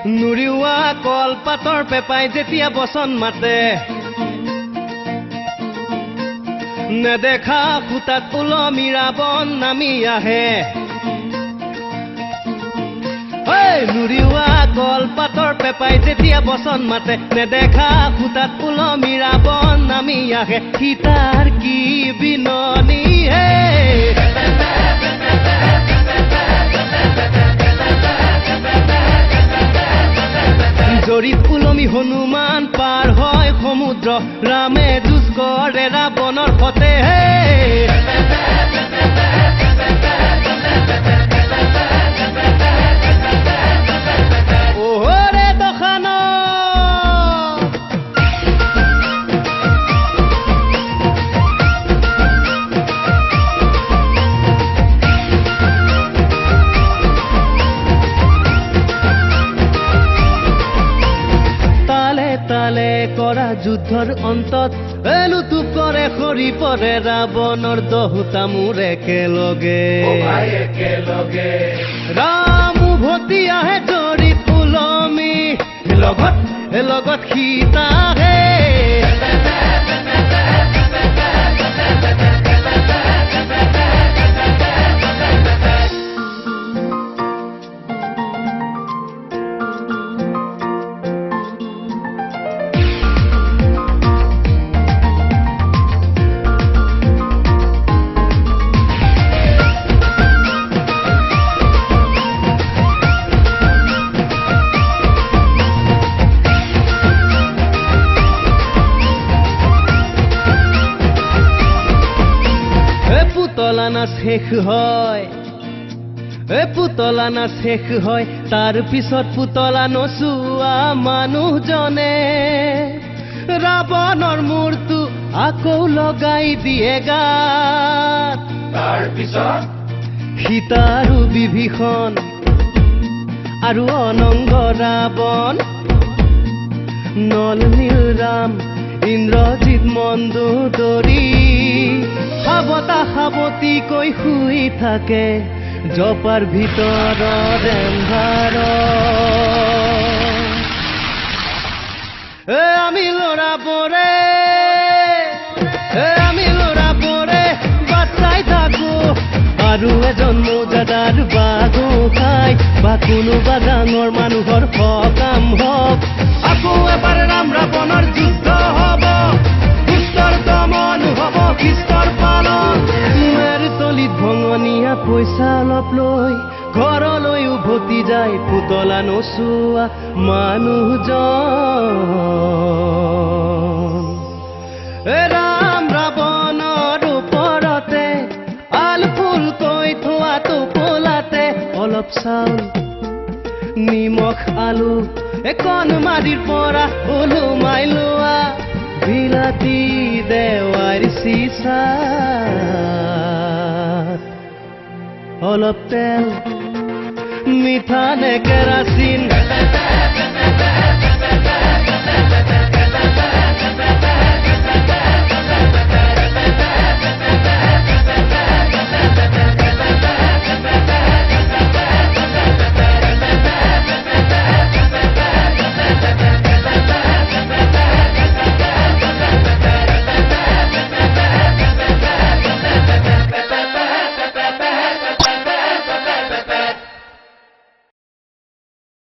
নুৰিওৱা কলপাতৰ পেপাই যেতিয়া বচন মাতে নেদেখা খুটাত ওলমি ৰাৱণ নামি আহে নুৰিওৱা কলপাতৰ পেপাই যেতিয়া বচন মাতে নেদেখা খুটাত ওলমি ৰাৱণ নামি আহে সীতাৰ কি বিননি হে জৰিত ওলমি হনুমান পাৰ হয় সমুদ্ৰ ৰামে যুঁজ কৰে ৰাৱণৰ সতে ওহৰে দখান তালে কৰা যুদ্ধৰ অন্তত লুটুপ কৰে সৰি পৰে ৰাৱণৰ দহোটা মূৰ একেলগে ৰাম উভতি আহে জৰিত ওলমি লগত সীতা হে পুতলা নাচ শেষ হয় তাৰ পিছত পুতলা নচোৱা মানুহজনে ৰাৱণৰ মূৰটো আকৌ লগাই দিয়ে গাত তাৰ পিছত সীতা আৰু বিভীষণ আৰু অনংগ ৰাৱণ নল নীল ৰাম ইন্দ্ৰজিৎ মন্দোদৰী সাৱতাসাৱতিকৈ শুই থাকে জপাৰ ভিতৰৰ এন্ধাৰ আমি ল'ৰাবোৰে বাচাই থাকো আৰু এজন মৌজাদাৰ বাঘো খাই বা কোনোবা ডাঙৰ মানুহৰ সকাম হওক আকৌ এবাৰ ৰাম ৰাৱণৰ যুদ্ধ হ'ব দুষ্টৰ দমন হ'ব কৃষ্ণৰ পালন মেৰ তলিত ভঙনীয়া পইচা অলপ লৈ ঘৰলৈ উভতি যায় পুতলা নচোৱা মানুহজন ৰাম ৰাৱণৰ ওপৰতে আল ফুলকৈ থোৱা টোপোলাতে অলপ চাউল নিমখ আলু কণমাৰিৰ পৰা ওলোমাই লোৱা বিলাতী দেৱাৰ চিচা অলপ তেল মিঠা নে কেৰাচিন